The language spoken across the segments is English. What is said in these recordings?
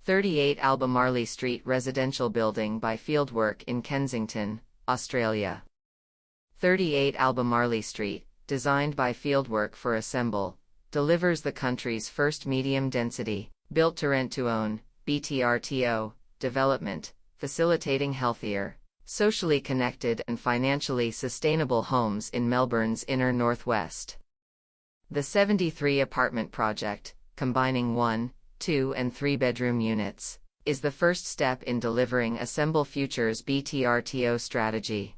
38 Albermarle Street residential building by Fieldwork in Kensington, Australia. 38 Albermarle Street, designed by Fieldwork for Assemble, delivers the country's first medium-density, built-to-rent-to-own, BTRTO, development, facilitating healthier, socially connected and financially sustainable homes in Melbourne's inner northwest. The 73-apartment project, combining 1, 2 and 3-bedroom units, is the first step in delivering Assemble Futures BTRTO strategy.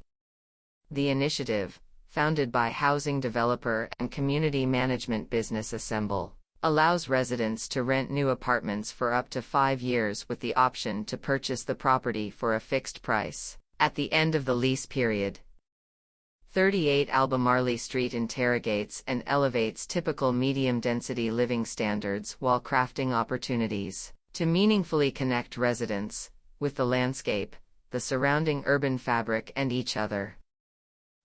The initiative, founded by housing developer and community management business Assemble, allows residents to rent new apartments for up to 5 years with the option to purchase the property for a fixed price at the end of the lease period. 38 Albermarle Street interrogates and elevates typical medium-density living standards while crafting opportunities to meaningfully connect residents with the landscape, the surrounding urban fabric and each other.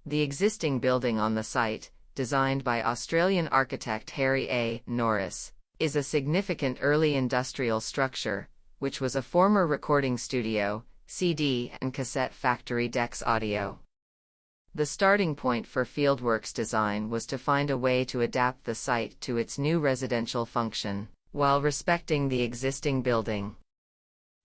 The existing building on the site, designed by Australian architect Harry A. Norris, is a significant early industrial structure, which was a former recording studio, CD and cassette factory Dex Audio. The starting point for Fieldwork's design was to find a way to adapt the site to its new residential function, while respecting the existing building.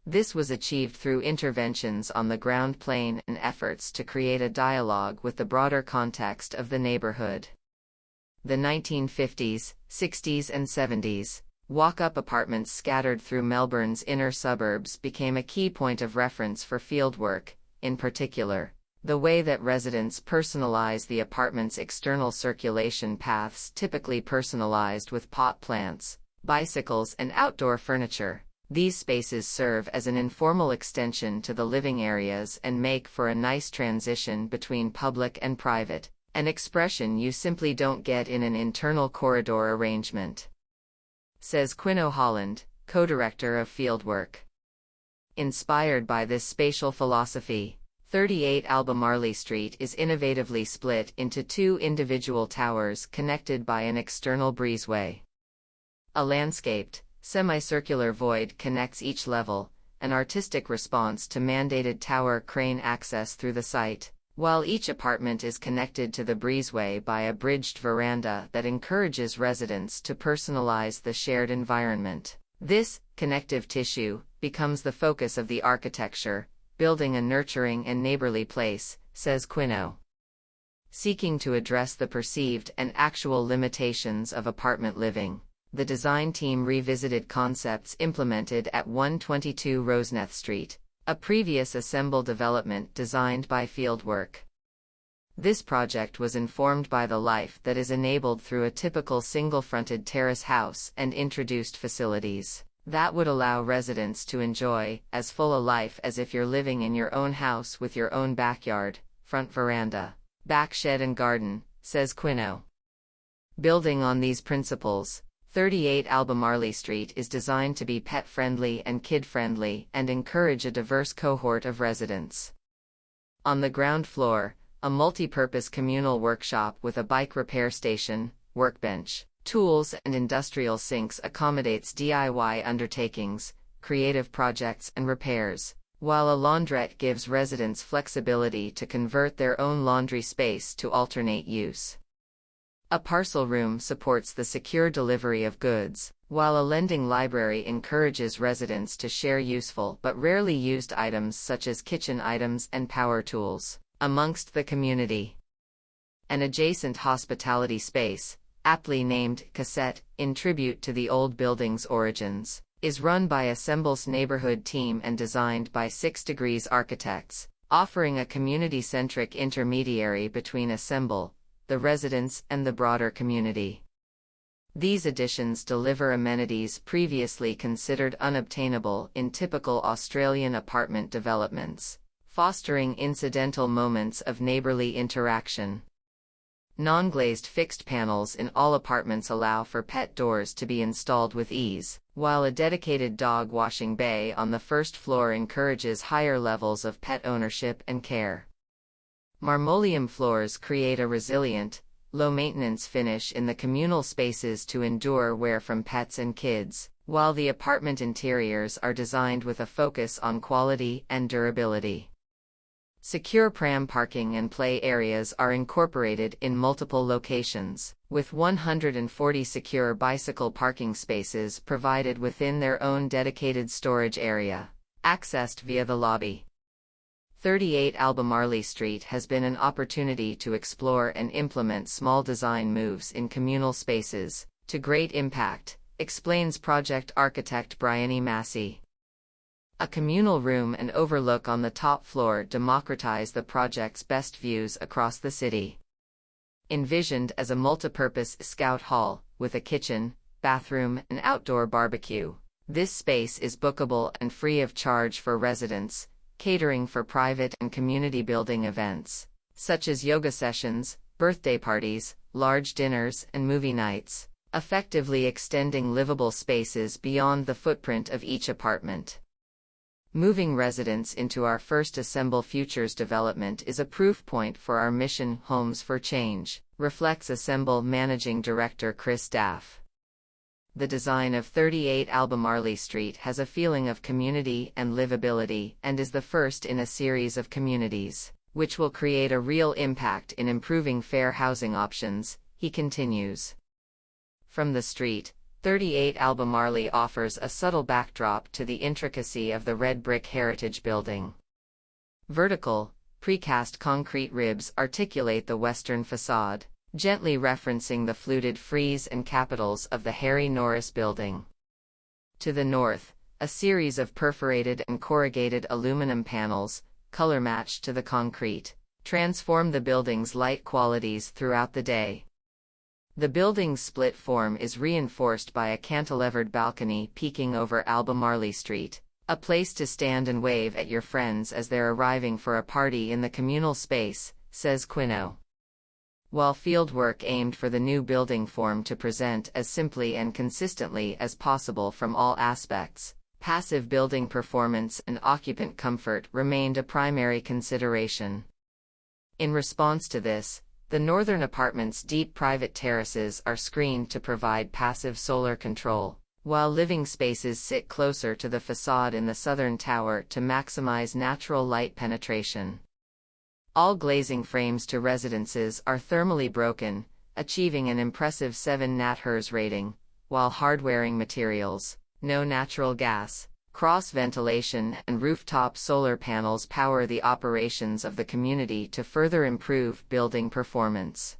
This was achieved through interventions on the ground plane and efforts to create a dialogue with the broader context of the neighborhood. The 1950s, 60s and 70s, walk-up apartments scattered through Melbourne's inner suburbs became a key point of reference for Fieldwork, in particular. The way that residents personalize the apartment's external circulation paths, typically personalized with pot plants, bicycles and outdoor furniture. These spaces serve as an informal extension to the living areas and make for a nice transition between public and private, an expression you simply don't get in an internal corridor arrangement, says Quino Holland, co-director of Fieldwork. Inspired by this spatial philosophy, 38 Albermarle Street is innovatively split into 2 individual towers connected by an external breezeway. A landscaped, semicircular void connects each level, an artistic response to mandated tower crane access through the site, while each apartment is connected to the breezeway by a bridged veranda that encourages residents to personalize the shared environment. This connective tissue becomes the focus of the architecture, building a nurturing and neighborly place, says Quino. Seeking to address the perceived and actual limitations of apartment living, the design team revisited concepts implemented at 122 Roseneth Street, a previous Assemble development designed by Fieldwork. This project was informed by the life that is enabled through a typical single-fronted terrace house and introduced facilities that would allow residents to enjoy as full a life as if you're living in your own house with your own backyard, front veranda, back shed and garden, says Quino. Building on these principles, 38 Albermarle Street is designed to be pet-friendly and kid-friendly and encourage a diverse cohort of residents. On the ground floor, a multi-purpose communal workshop with a bike repair station, workbench, tools and industrial sinks accommodates DIY undertakings, creative projects and repairs, while a laundrette gives residents flexibility to convert their own laundry space to alternate use. A parcel room supports the secure delivery of goods, while a lending library encourages residents to share useful but rarely used items such as kitchen items and power tools amongst the community. An adjacent hospitality space, aptly named Cassette, in tribute to the old building's origins, is run by Assemble's neighborhood team and designed by 6 Degrees Architects, offering a community-centric intermediary between Assemble, the residents and the broader community. These additions deliver amenities previously considered unobtainable in typical Australian apartment developments, fostering incidental moments of neighborly interaction. Non-glazed fixed panels in all apartments allow for pet doors to be installed with ease, while a dedicated dog washing bay on the first floor encourages higher levels of pet ownership and care. Marmoleum floors create a resilient, low-maintenance finish in the communal spaces to endure wear from pets and kids, while the apartment interiors are designed with a focus on quality and durability. Secure pram parking and play areas are incorporated in multiple locations, with 140 secure bicycle parking spaces provided within their own dedicated storage area, accessed via the lobby. 38 Albermarle Street has been an opportunity to explore and implement small design moves in communal spaces, to great impact, explains project architect Bryony Massey. A communal room and overlook on the top floor democratize the project's best views across the city. Envisioned as a multipurpose scout hall, with a kitchen, bathroom, and outdoor barbecue, this space is bookable and free of charge for residents, catering for private and community building events, such as yoga sessions, birthday parties, large dinners, and movie nights, effectively extending livable spaces beyond the footprint of each apartment. Moving residents into our first Assemble Futures development is a proof point for our mission, Homes for Change, reflects Assemble Managing Director Chris Daff. The design of 38 Albermarle Street has a feeling of community and livability and is the first in a series of communities, which will create a real impact in improving fair housing options, he continues. From the street, 38 Albermarle offers a subtle backdrop to the intricacy of the red brick heritage building. Vertical, precast concrete ribs articulate the western facade, gently referencing the fluted frieze and capitals of the Harry Norris building. To the north, a series of perforated and corrugated aluminum panels, color-matched to the concrete, transform the building's light qualities throughout the day. The building's split form is reinforced by a cantilevered balcony peeking over Albermarle Street, a place to stand and wave at your friends as they're arriving for a party in the communal space, says Quino. While Fieldwork aimed for the new building form to present as simply and consistently as possible from all aspects, passive building performance and occupant comfort remained a primary consideration. In response to this, the northern apartment's deep private terraces are screened to provide passive solar control, while living spaces sit closer to the facade in the southern tower to maximize natural light penetration. All glazing frames to residences are thermally broken, achieving an impressive 7 nat-Hers rating, while hardwaring materials, no natural gas, cross-ventilation and rooftop solar panels power the operations of the community to further improve building performance.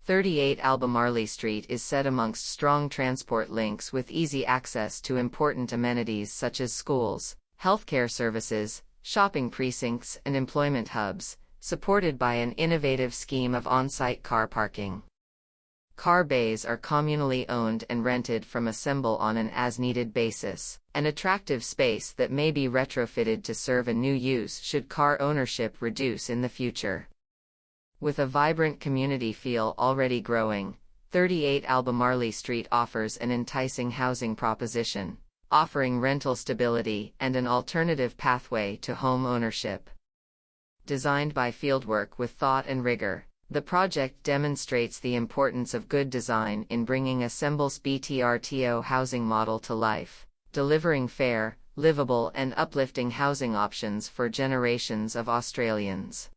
38 Albermarle Street is set amongst strong transport links with easy access to important amenities such as schools, healthcare services, shopping precincts, and employment hubs, supported by an innovative scheme of on-site car parking. Car bays are communally owned and rented from Assemble on an as-needed basis, an attractive space that may be retrofitted to serve a new use should car ownership reduce in the future. With a vibrant community feel already growing, 38 Albermarle Street offers an enticing housing proposition, offering rental stability and an alternative pathway to home ownership. Designed by Fieldwork with thought and rigor, the project demonstrates the importance of good design in bringing Assemble's BTRTO housing model to life, delivering fair, livable and uplifting housing options for generations of Australians.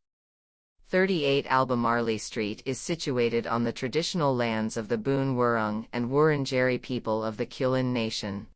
38 Albermarle Street is situated on the traditional lands of the Boon Wurrung and Wurundjeri people of the Kulin Nation.